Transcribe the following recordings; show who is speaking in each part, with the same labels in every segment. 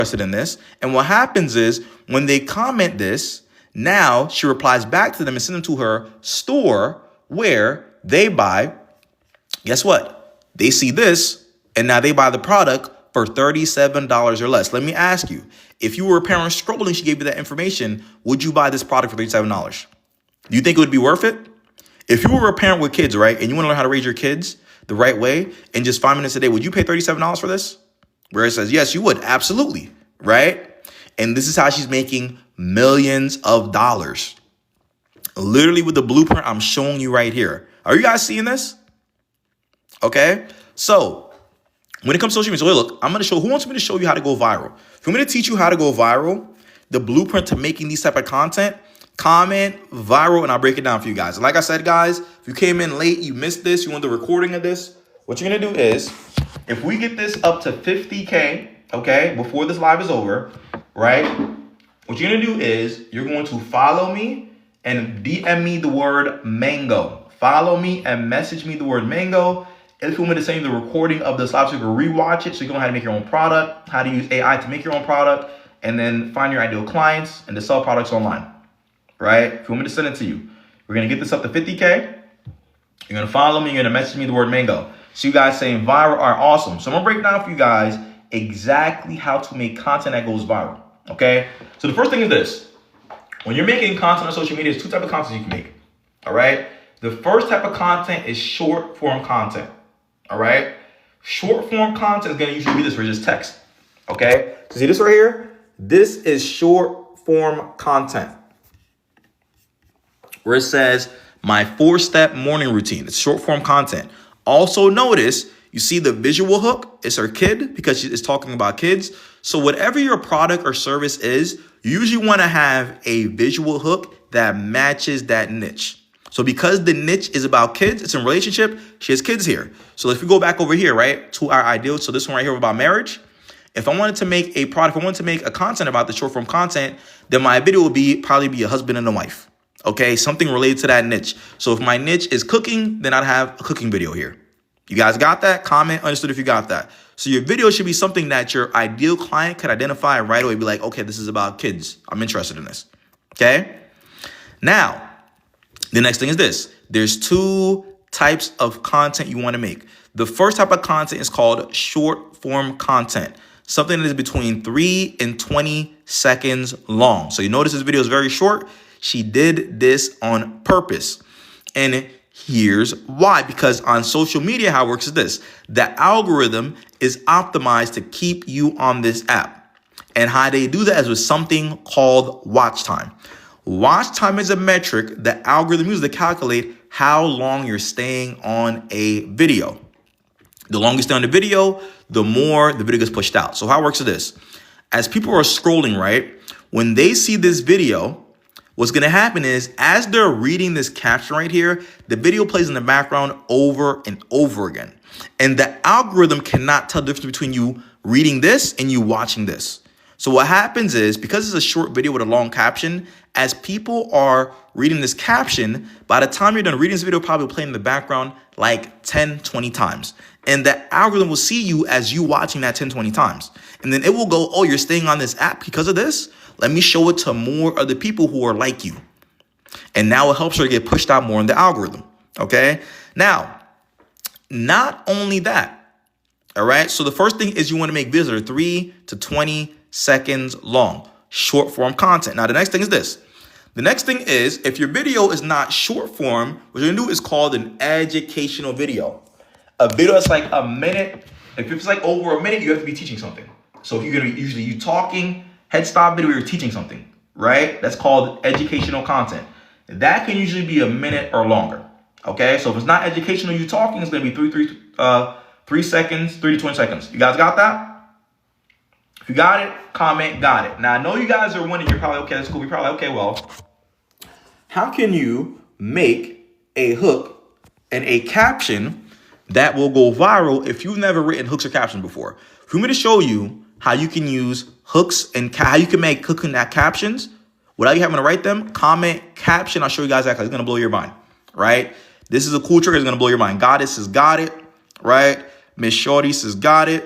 Speaker 1: interested in this. And what happens is when they comment this, now she replies back to them and sends them to her store where they buy. Guess what? They see this and now they buy the product for $37 or less. Let me ask you, if you were a parent scrolling, she gave you that information, would you buy this product for $37? Do you think it would be worth it? If you were a parent with kids, right, and you want to learn how to raise your kids the right way in just 5 minutes a day, would you pay $37 for this? Where it says, yes, you would. Absolutely. Right? And this is how she's making millions of dollars. Literally with the blueprint I'm showing you right here. Are you guys seeing this? Okay. So when it comes to social media, so look, I'm going to show, who wants me to show you how to go viral? If you want me to teach you how to go viral, the blueprint to making these type of content, comment viral, and I'll break it down for you guys. And like I said, guys, if you came in late, you missed this, you want the recording of this, what you're going to do is, if we get this up to 50K, okay, before this live is over, right, what you're going to do is you're going to follow me and DM me the word mango. Follow me and message me the word mango. If you want me to send you the recording of this live so you can rewatch it, so you can know how to make your own product, how to use AI to make your own product, and then find your ideal clients and to sell products online. Right? If you want me to send it to you, we're going to get this up to 50K. You're going to follow me. You're going to message me the word mango. So you guys saying viral are awesome. So I'm going to break down for you guys exactly how to make content that goes viral. Okay? So the first thing is this. When you're making content on social media, there's two types of content you can make. All right? The first type of content is short form content. All right? Short form content is going to usually be this, where it's just text. Okay? So see this right here? This is short form content, where it says my 4-step morning routine. It's short form content. Also notice, you see the visual hook. It's her kid because it's talking about kids. So whatever your product or service is, you usually want to have a visual hook that matches that niche. So because the niche is about kids, it's in relationship, she has kids here. So if we go back over here, right, to our ideal. So this one right here about marriage. If I wanted to make a product, if I wanted to make a content about the short form content, then my video would probably be a husband and a wife. Okay, something related to that niche. So if my niche is cooking, then I'd have a cooking video here. You guys got that? Comment, understood if you got that. So your video should be something that your ideal client could identify right away. Be like, okay, this is about kids. I'm interested in this. Okay. Now, the next thing is this. There's two types of content you want to make. The first type of content is called short form content. Something that is between 3 and 20 seconds long. So you notice this video is very short. She did this on purpose. And here's why. Because on social media, how it works is this. The algorithm is optimized to keep you on this app. And how they do that is with something called watch time. Watch time is a metric the algorithm uses to calculate how long you're staying on a video. The longer you stay on the video, the more the video gets pushed out. So how it works is this. As people are scrolling, right, when they see this video, what's going to happen is as they're reading this caption right here, the video plays in the background over and over again. And the algorithm cannot tell the difference between you reading this and you watching this. So what happens is, because it's a short video with a long caption, as people are reading this caption, by the time you're done reading this video, probably play in the background like 10, 20 times. And the algorithm will see you as you watching that 10, 20 times. And then it will go, oh, you're staying on this app because of this? Let me show it to more other people who are like you. And now it helps her get pushed out more in the algorithm. Okay. Now, not only that. All right. So the first thing is you want to make videos that are 3 to 20 seconds long, short form content. Now, the next thing is this. The next thing is, if your video is not short form, what you're going to do is called an educational video. A video that's like a minute. If it's like over a minute, you have to be teaching something. So if you're going to be usually you talking, head stop video, you're teaching something, right? That's called educational content. That can usually be a minute or longer. Okay, so if it's not educational, you talking, it's going to be 3 seconds, 3 to 20 seconds. You guys got that? If you got it, comment, got it. Now, I know you guys are wondering, you're probably, okay, that's cool. You're probably, okay, well, how can you make a hook and a caption that will go viral if you've never written hooks or captions before? If you want me to show you how you can use hooks and how you can make hook and captions without you having to write them, comment, caption. I'll show you guys that because it's going to blow your mind, right? This is a cool trigger. It's going to blow your mind. Goddess has got it, right? Miss Shorty says got it,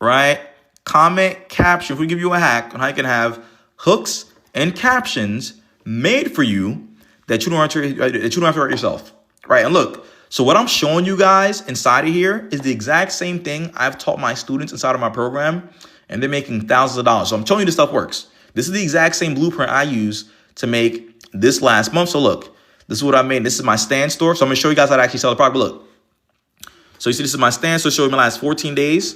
Speaker 1: right? comment caption. If we give you a hack on how you can have hooks and captions made for you that you don't have to write yourself, right? And look, so what I'm showing you guys inside of here is the exact same thing I've taught my students inside of my program, and they're making thousands of dollars. So I'm telling you this stuff works. This is the exact same blueprint I use to make this last month. So look, this is what I made. This is my stand store. So I'm gonna show you guys how to actually sell the product. But look, so you see this is my stand store showing me the last 14 days,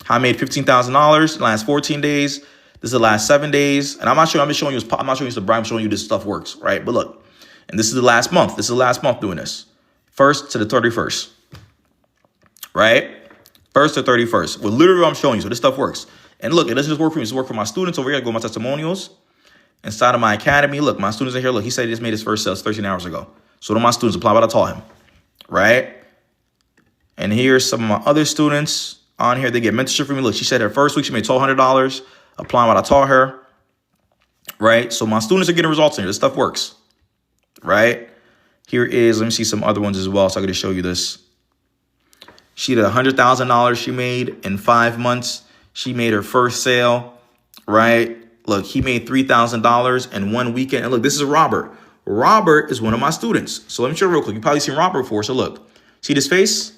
Speaker 1: how I made $15,000 the last 14 days. This is the last 7 days. And I'm not showing you the brand, I'm showing you this stuff works, right? But look, and this is the last month. This is the last month doing this. 1st to the 31st, right? 1st to 31st. Well, literally what I'm showing you. So this stuff works. And look, it doesn't just work for me. It's work for my students over here. I go to my testimonials inside of my academy. Look, my students are here. Look, he said he just made his first sales 13 hours ago. So to my students, apply what I taught him, right? And here's some of my other students on here. They get mentorship from me. Look, she said her first week she made $1,200 applying what I taught her, right? So my students are getting results in here. This stuff works, right? Here is, let me see some other ones as well so I can just show you this. She did $100,000 she made in 5 months. She made her first sale, right? Look, he made $3,000 in 1 weekend. And look, this is Robert. Robert is one of my students. So let me show you real quick. You've probably seen Robert before. So look, see this face?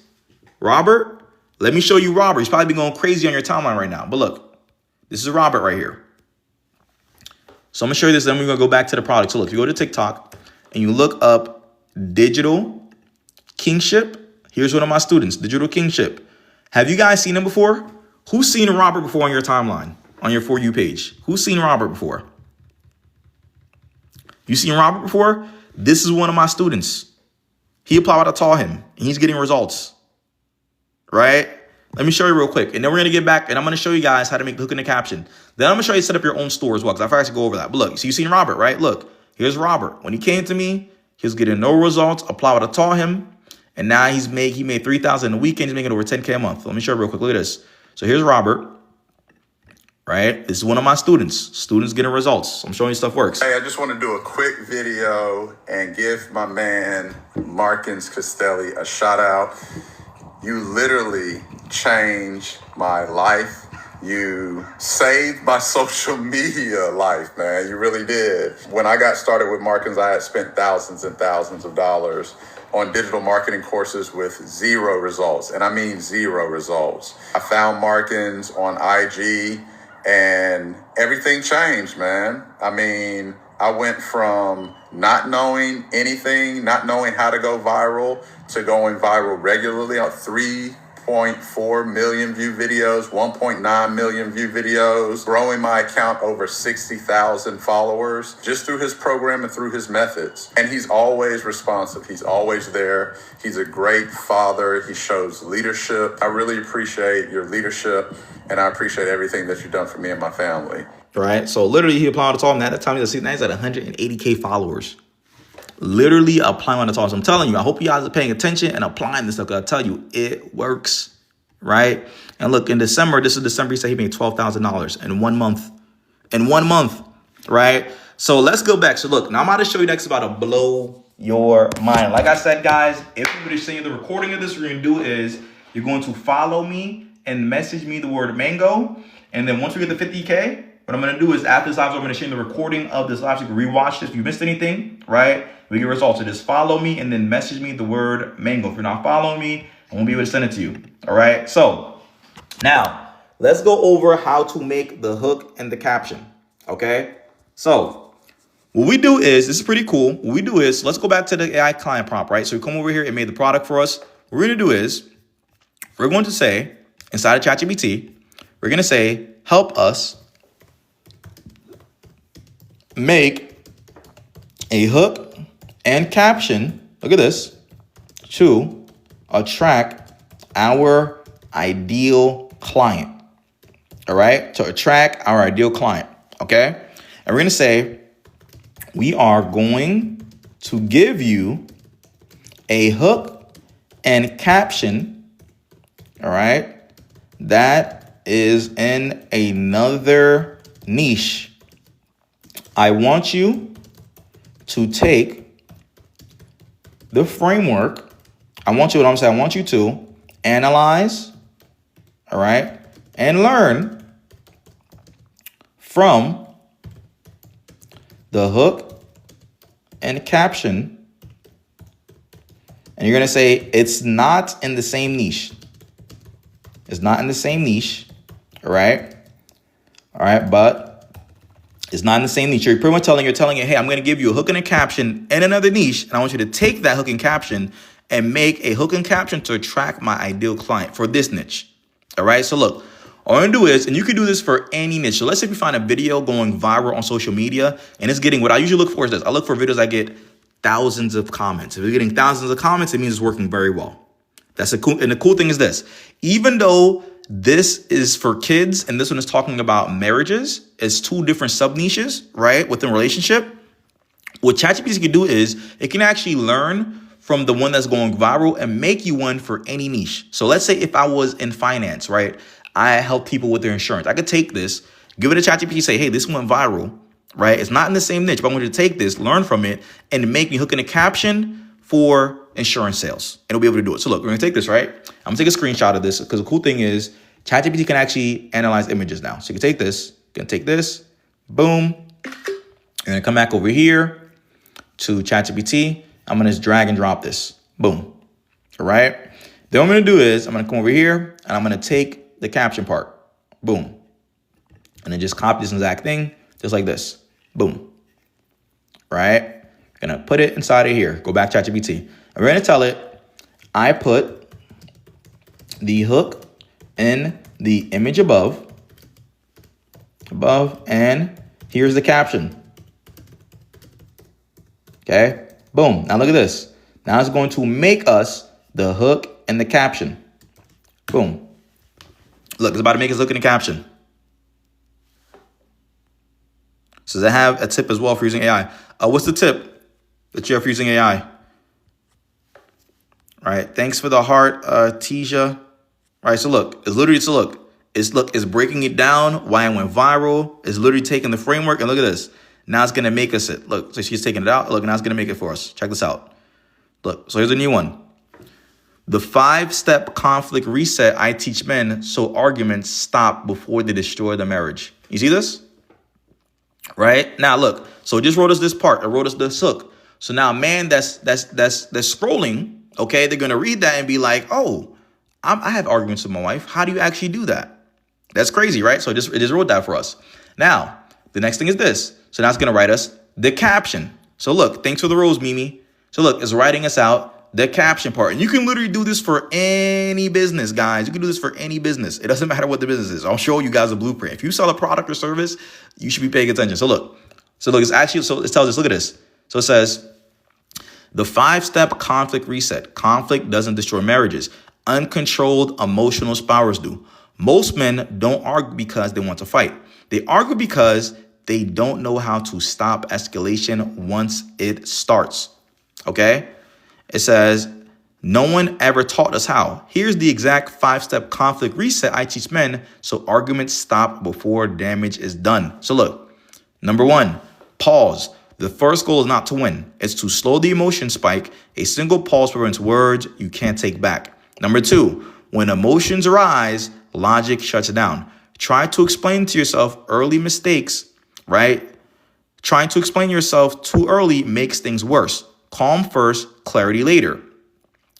Speaker 1: Robert? Let me show you Robert. He's probably been going crazy on your timeline right now. But look, this is Robert right here. So I'm going to show you this. Then we're going to go back to the product. So look, if you go to TikTok and you look up Digital Kingship, here's one of my students, Digital Kingship. Have you guys seen him before? Who's seen Robert before on your timeline, on your For You page? Who's seen Robert before? You seen Robert before? This is one of my students. He applied what I taught him, and he's getting results, right? Let me show you real quick, and then we're going to get back, and I'm going to show you guys how to make the hook and the caption. Then I'm going to show you how to set up your own store as well, because I forgot to go over that. But look, so you seen Robert, right? Look, here's Robert. When he came to me, he was getting no results, apply what I taught him, and now he made $3,000 in a weekend. He's making over $10K a month. Let me show you real quick. Look at this. So here's Robert, right? This is one of my students. Students getting results. I'm showing you stuff works.
Speaker 2: Hey, I just want to do a quick video and give my man Markins Castelli a shout out. You literally changed my life. You saved my social media life, man. You really did. When I got started with Markins, I had spent thousands and thousands of dollars on digital marketing courses with zero results. And I mean zero results. I found Markins on IG and everything changed, man. I mean, I went from not knowing anything, not knowing how to go viral, to going viral regularly on 3.4 million view videos, 1.9 million view videos, growing my account over 60,000 followers just through his program and through his methods. And he's always responsive. He's always there. He's a great father. He shows leadership. I really appreciate your leadership, and I appreciate everything that you've done for me and my family.
Speaker 1: Right. So literally he applied to talk him. At that time, he's at 180K followers. Literally applying on the talk. So I'm telling you, I hope you guys are paying attention and applying this stuff, because I tell you, it works. Right. And look, in December, this is December, he said he made $12,000 in 1 month. In 1 month. Right. So let's go back. So look, now I'm about to show you next about to blow your mind. Like I said, guys, if everybody's seeing the recording of this, what you're going to do is you're going to follow me and message me the word mango. And then once we get to 50K, what I'm going to do is after this live, I'm going to share the recording of this live so you can rewatch this. If you missed anything, right, we get results. So just follow me and then message me the word mango. If you're not following me, I won't be able to send it to you. All right. So now let's go over how to make the hook and the caption. OK, so what we do is, this is pretty cool. What we do is, let's go back to the AI client prompt. Right. So we come over here and made the product for us. What we're going to do is we're going to say inside of ChatGPT, we're going to say, help us make a hook and caption, look at this, to attract our ideal client. All right, to attract our ideal client. Okay, and we're going to say, we are going to give you a hook and caption, all right, that is in another niche. I want you to take the framework. I want you to analyze, all right, and learn from the hook and caption. And you're going to say it's not in the same niche. It's not in the same niche. All right. But it's not in the same niche. You're pretty much telling it, hey, I'm going to give you a hook and a caption in another niche. And I want you to take that hook and caption and make a hook and caption to attract my ideal client for this niche. All right. So look, all I'm going to do is, and you can do this for any niche. So let's say we find a video going viral on social media and it's getting, what I usually look for is this. I look for videos that get thousands of comments. If you're getting thousands of comments, it means it's working very well. That's a cool. And the cool thing is this, even though this is for kids and this one is talking about marriages, it's two different sub niches, right? Within relationship. What ChatGPT can do is it can actually learn from the one that's going viral and make you one for any niche. So let's say if I was in finance, right? I help people with their insurance. I could take this, give it a ChatGPT, say, hey, this went viral, right? It's not in the same niche, but I want you to take this, learn from it, and make me hook in a caption for insurance sales. And it'll be able to do it. So look, we're gonna take this, right? I'm gonna take a screenshot of this because the cool thing is ChatGPT can actually analyze images now. So you can take this, boom. You're gonna come back over here to ChatGPT. I'm gonna just drag and drop this, boom. All right. Then what I'm gonna do is I'm gonna come over here and I'm gonna take the caption part, boom. And then just copy this exact thing, just like this, boom. Right? Gonna put it inside of here, go back to ChatGPT. And we're gonna tell it, I put the hook in the image above, and here's the caption. Okay, boom. Now look at this. Now it's going to make us the hook and the caption. Boom. Look, it's about to make us hook and the caption. So does it have a tip as well for using AI? What's the tip that you have for using AI? All right, thanks for the heart, Tisha. All right, so look, it's breaking it down, why it went viral. It's literally taking the framework, and look at this. Now it's gonna make us it. Look, so she's taking it out. Look, now it's gonna make it for us. Check this out. Look, so here's a new one. The 5-step conflict reset I teach men so arguments stop before they destroy the marriage. You see this? Right? Now look, so it just wrote us this part. It wrote us this hook. So now a man that's scrolling, okay, they're gonna read that and be like, oh, I have arguments with my wife. How do you actually do that? That's crazy, right? So it just wrote that for us. Now, the next thing is this. So now it's gonna write us the caption. So look, thanks for the rose, Mimi. So look, it's writing us out the caption part. And you can literally do this for any business, guys. You can do this for any business. It doesn't matter what the business is. I'll show you guys a blueprint. If you sell a product or service, you should be paying attention. So look, it's actually, so it tells us, look at this. So it says, the 5-step conflict reset. Conflict doesn't destroy marriages. Uncontrolled emotional spirals do. Most men don't argue because they want to fight. They argue because they don't know how to stop escalation once it starts. Okay? It says, no one ever taught us how. Here's the exact 5-step conflict reset I teach men so arguments stop before damage is done. So look, number 1, pause. The first goal is not to win. It's to slow the emotion spike. A single pause prevents words you can't take back. Number 2, when emotions arise, logic shuts down. Try to explain to yourself early mistakes, right? Trying to explain yourself too early makes things worse. Calm first, clarity later.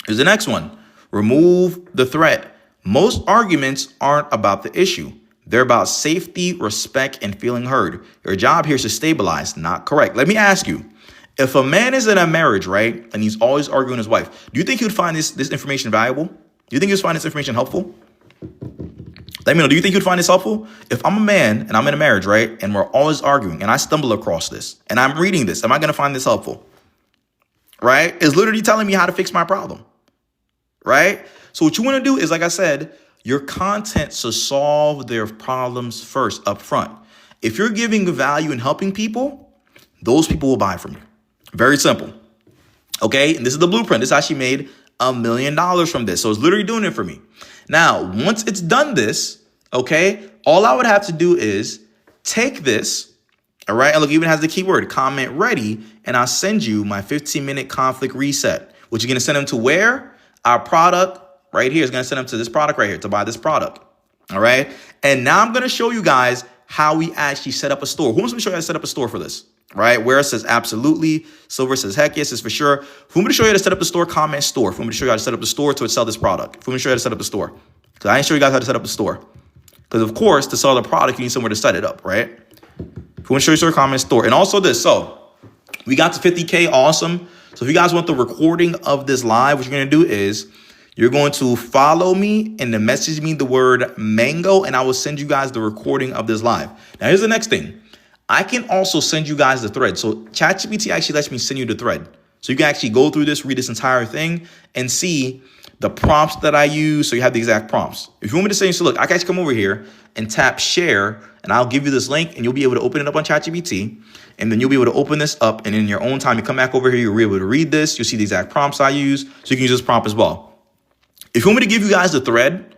Speaker 1: Here's the next one. Remove the threat. Most arguments aren't about the issue. They're about safety, respect, and feeling heard. Your job here is to stabilize, not correct. Let me ask you, if a man is in a marriage, right, and he's always arguing with his wife, do you think he would find this information valuable? Do you think he would find this information helpful? Let me know. Do you think you'd find this helpful? If I'm a man and I'm in a marriage, right, and we're always arguing and I stumble across this and I'm reading this, am I going to find this helpful? Right? It's literally telling me how to fix my problem. Right? So what you want to do is, like I said, your content should solve their problems first up front. If you're giving value and helping people, those people will buy from you. Very simple. Okay? And this is the blueprint. This actually made $1 million from this. So it's literally doing it for me. Now, once it's done this, okay, all I would have to do is take this, all right, and look, it even has the keyword comment ready, and I'll send you my 15-minute conflict reset, which you're going to send them to where? Our product right here is going to send them to this product right here to buy this product. All right. And now I'm going to show you guys how we actually set up a store. Who wants me to show you how to set up a store for this? Right? Where it says absolutely, Silver says heck yes, it's for sure. Who want me to show you how to set up the store? Comment store. Who want me to show you how to set up the store to sell this product? Who want me to show you how to set up the store? Because I ain't show you guys how to set up the store. Because of course, to sell the product, you need somewhere to set it up, right? If you want to show you store, comment store. And also this, so we got to 50K, awesome. So if you guys want the recording of this live, what you're going to do is you're going to follow me and then message me the word mango, and I will send you guys the recording of this live. Now, here's the next thing. I can also send you guys the thread. So ChatGPT actually lets me send you the thread. So you can actually go through this, read this entire thing, and see the prompts that I use, so you have the exact prompts. If you want me to say, so look, I can actually come over here and tap share, and I'll give you this link, and you'll be able to open it up on ChatGPT, and then you'll be able to open this up, and in your own time, you come back over here, you'll be able to read this, you'll see the exact prompts I use, so you can use this prompt as well. If you want me to give you guys the thread,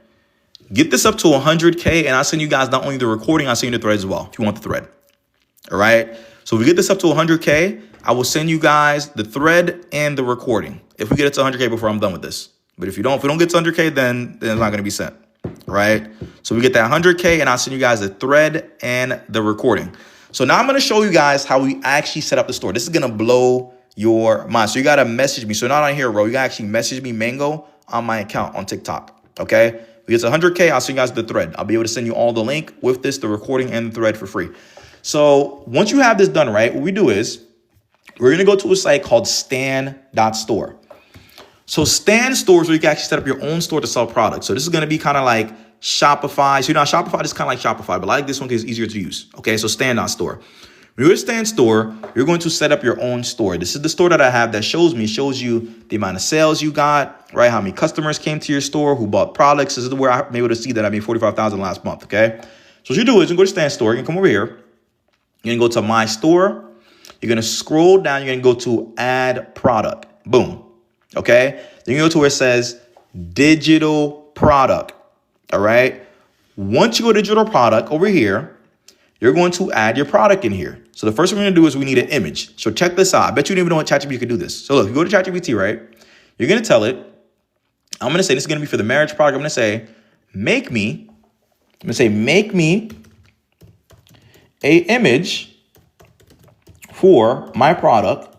Speaker 1: get this up to 100K, and I'll send you guys not only the recording, I'll send you the thread as well, if you want the thread. All right? So if we get this up to 100K, I will send you guys the thread and the recording. If we get it to 100K before I'm done with this. But if we don't get to 100K, then it's not going to be sent, right? So we get that 100K, and I'll send you guys the thread and the recording. So now I'm going to show you guys how we actually set up the store. This is going to blow your mind. So you got to message me. So not on here, bro. You got to actually message me Mango on my account on TikTok, okay? We get to 100K, I'll send you guys the thread. I'll be able to send you all the link with this, the recording and the thread for free. So once you have this done, right, what we do is we're going to go to a site called stan.store. So Stan stores where you can actually set up your own store to sell products. So this is going to be kind of like Shopify. So Shopify is kind of like Shopify, but I like this one because it's easier to use. Okay, so Stan.store. When you go to Stan store, you're going to set up your own store. This is the store that I have that shows you the amount of sales you got, right? How many customers came to your store, who bought products. This is where I'm able to see that I made $45,000 last month. Okay, so what you do is you go to Stan store. You can come over here. You're going to go to my store. You're going to scroll down. You're going to go to add product. Boom. Okay, then you go to where it says digital product. All right. Once you go to digital product over here, you're going to add your product in here. So the first thing we're going to do is we need an image. So check this out. I bet you didn't even know what ChatGPT could do this. So look, you go to ChatGPT, right? You're going to tell it, I'm going to say this is going to be for the marriage product. I'm going to say, make me a image for my product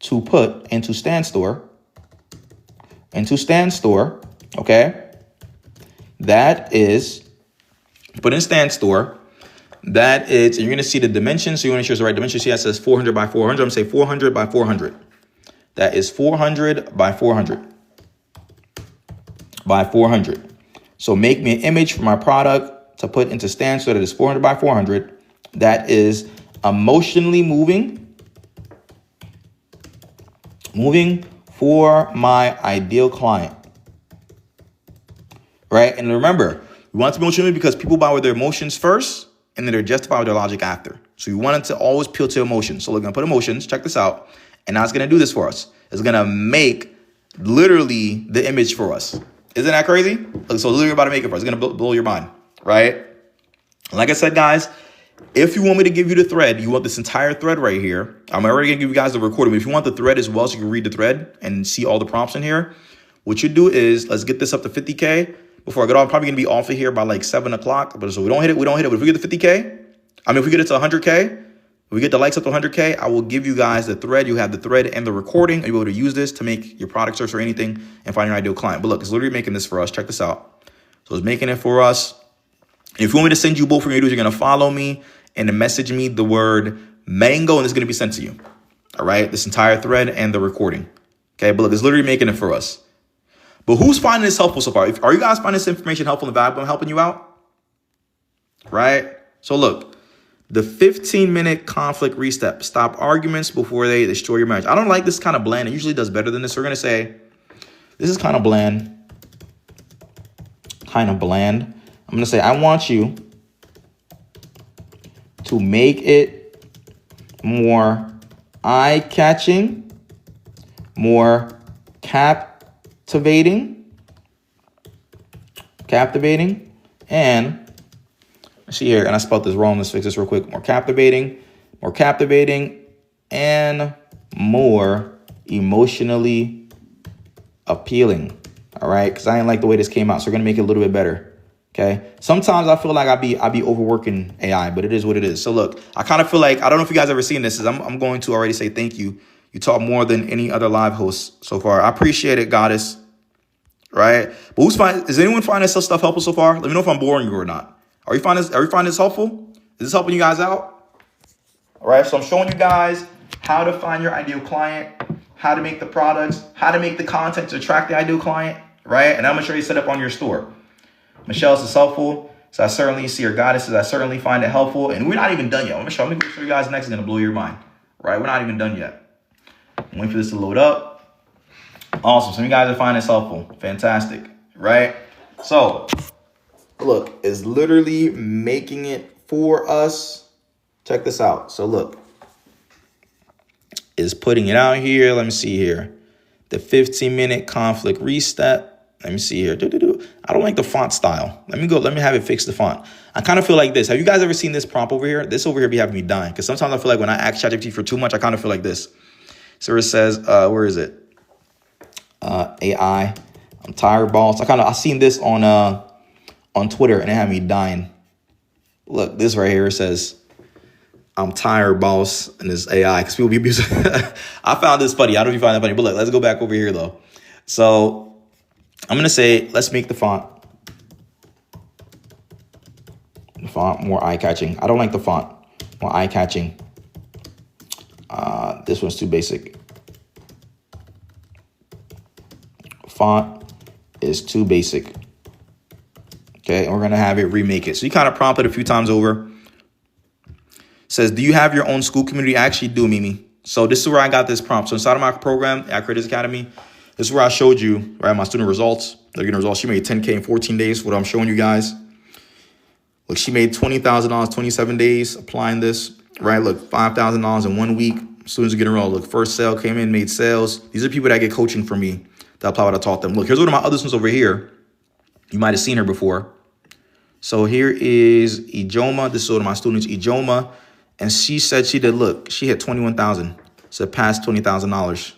Speaker 1: to put into Stan store, okay? That is, put in Stan store, that is, and you're gonna see the dimensions, so you wanna choose the right dimension. See, that says 400 by 400, I'm gonna say 400 by 400. That is 400 by 400 by 400. So make me an image for my product to put into Stan store that is 400 by 400. That is emotionally moving for my ideal client, right? And remember, we want it to be emotionally because people buy with their emotions first, and then they're justified with their logic after. So you want it to always appeal to emotions. So we're gonna put emotions, check this out, and now it's gonna do this for us. It's gonna make literally the image for us. Isn't that crazy? So literally about to make it for us. It's gonna blow your mind, right? Like I said, guys, if you want me to give you the thread, you want this entire thread right here. I'm already going to give you guys the recording. But if you want the thread as well so you can read the thread and see all the prompts in here, what you do is let's get this up to 50K. Before I get off, I'm probably going to be off of here by like 7 o'clock. But so we don't hit it. But if we get to 50K, if we get it to 100K, if we get the likes up to 100K, I will give you guys the thread. You have the thread and the recording. And you'll be able to use this to make your product search or anything and find your ideal client. But look, it's literally making this for us. Check this out. So it's making it for us. If you want me to send you both from your videos, you're going to follow me and then message me the word mango, and it's going to be sent to you. All right, this entire thread and the recording. Okay, but look, it's literally making it for us. But who's finding this helpful so far? Are you guys finding this information helpful and valuable and helping you out? Right? So look, the 15-minute conflict restep. Stop arguments before they destroy your marriage. I don't like this kind of bland. It usually does better than this. So we're going to say, this is kind of bland. I'm going to say, I want you to make it more eye-catching, more captivating, and see here, and I spelled this wrong. Let's fix this real quick. More captivating, and more emotionally appealing. All right, because I didn't like the way this came out, so we're gonna make it a little bit better. Okay. Sometimes I feel like I be overworking AI, but it is what it is. So look, I kind of feel like, I don't know if you guys ever seen this, is I'm going to already say thank you. You taught more than any other live host so far. I appreciate it, Goddess. Right? But is anyone finding this stuff helpful so far? Let me know if I'm boring you or not. Are you finding this helpful? Is this helping you guys out? All right. So I'm showing you guys how to find your ideal client, how to make the products, how to make the content to attract the ideal client, right? And I'm gonna show you set up on your store. Michelle says helpful. So I certainly see her. Goddess says I certainly find it helpful. And we're not even done yet. I'm gonna show you guys next is gonna blow your mind. Right? We're not even done yet. I'm waiting for this to load up. Awesome. So you guys are finding this helpful. Fantastic. Right? So look, it's literally making it for us. Check this out. So look, is putting it out here. Let me see here. The 15-minute conflict reset. Let me see here. I don't like the font style. Let me have it fix the font. I kind of feel like this. Have you guys ever seen this prompt over here? This over here be having me dying. Because sometimes I feel like when I ask ChatGPT for too much, I kind of feel like this. So it says, where is it? AI. I'm tired, boss. I seen this on Twitter and it had me dying. Look, this right here says, I'm tired, boss, and this AI, because people be abusing. I found this funny. I don't know if you find that funny, but look, let's go back over here though. So I'm gonna say, let's make the font more eye-catching. I don't like the font more eye-catching. This one's too basic. Font is too basic. Okay, and we're gonna have it remake it. So you kind of prompt it a few times over. Says, do you have your own school community? I actually do, Mimi. So this is where I got this prompt. So inside of my program, at Creators Academy, this is where I showed you, right, my student results. They're getting results. She made 10K in 14 days, what I'm showing you guys. Look, she made $20,000, 27 days applying this, right? Look, $5,000 in 1 week. Students are getting enrolled. Look, first sale came in, made sales. These are people that get coaching from me that apply what I taught them. Look, here's one of my other students over here. You might have seen her before. So here is Ijoma. This is one of my students, Ijoma. And she said she did, look, she hit 21,000, surpassed $20,000.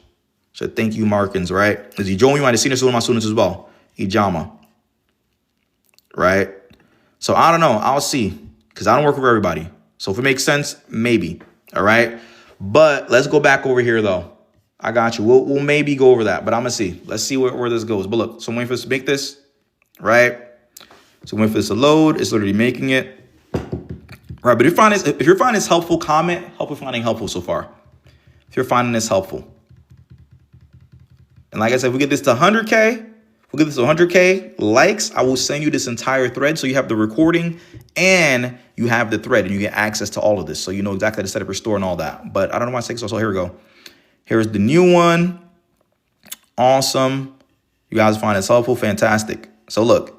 Speaker 1: So thank you, Markins, right? Is Ijoma, you might have seen this with one of my students as well. Ijama, right? So I don't know. I'll see, because I don't work with everybody. So if it makes sense, maybe, all right? But let's go back over here, though. I got you. We'll maybe go over that, but I'm going to see. Let's see where this goes. But look, so I'm waiting for this to make this, right? So I'm waiting for this to load. It's literally making it. Right, but if you're finding this helpful, comment, hope you're finding helpful so far. If you're finding this helpful. And like I said, if we get this to 100K likes, I will send you this entire thread. So you have the recording and you have the thread and you get access to all of this. So you know exactly how to set up your store and all that. But I don't know why it's taking so here we go. Here's the new one. Awesome. You guys find this helpful. Fantastic. So look.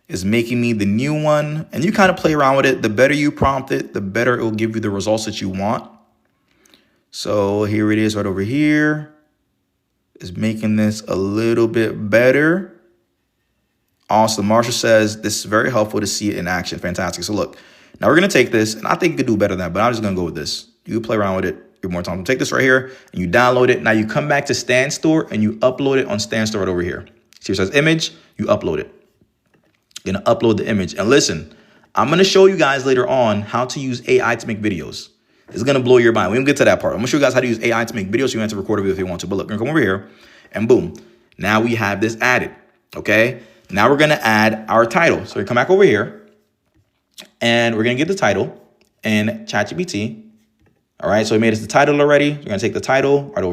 Speaker 1: Is making me the new one, and you kind of play around with it. The better you prompt it, the better it will give you the results that you want. So here it is right over here. Is making this a little bit better. Awesome. Marsha says this is very helpful to see it in action. Fantastic. So look, now we're going to take this, and I think you could do better than that, but I'm just going to go with this. You can play around with it. You're more time. Take this right here, and you download it. Now you come back to Stan Store, and you upload it on Stan Store right over here. See, it says image, you upload it. You're going to upload the image. And listen, I'm going to show you guys later on how to use AI to make videos. It's going to blow your mind. We don't get to that part. I'm going to show you guys how to use AI to make videos. So you have to record a video if you want to. But look, we're going to come over here and boom. Now we have this added. Okay. Now we're going to add our title. So we come back over here and we're going to get the title in ChatGPT. All right. So we made us the title already. We're going to take the title right over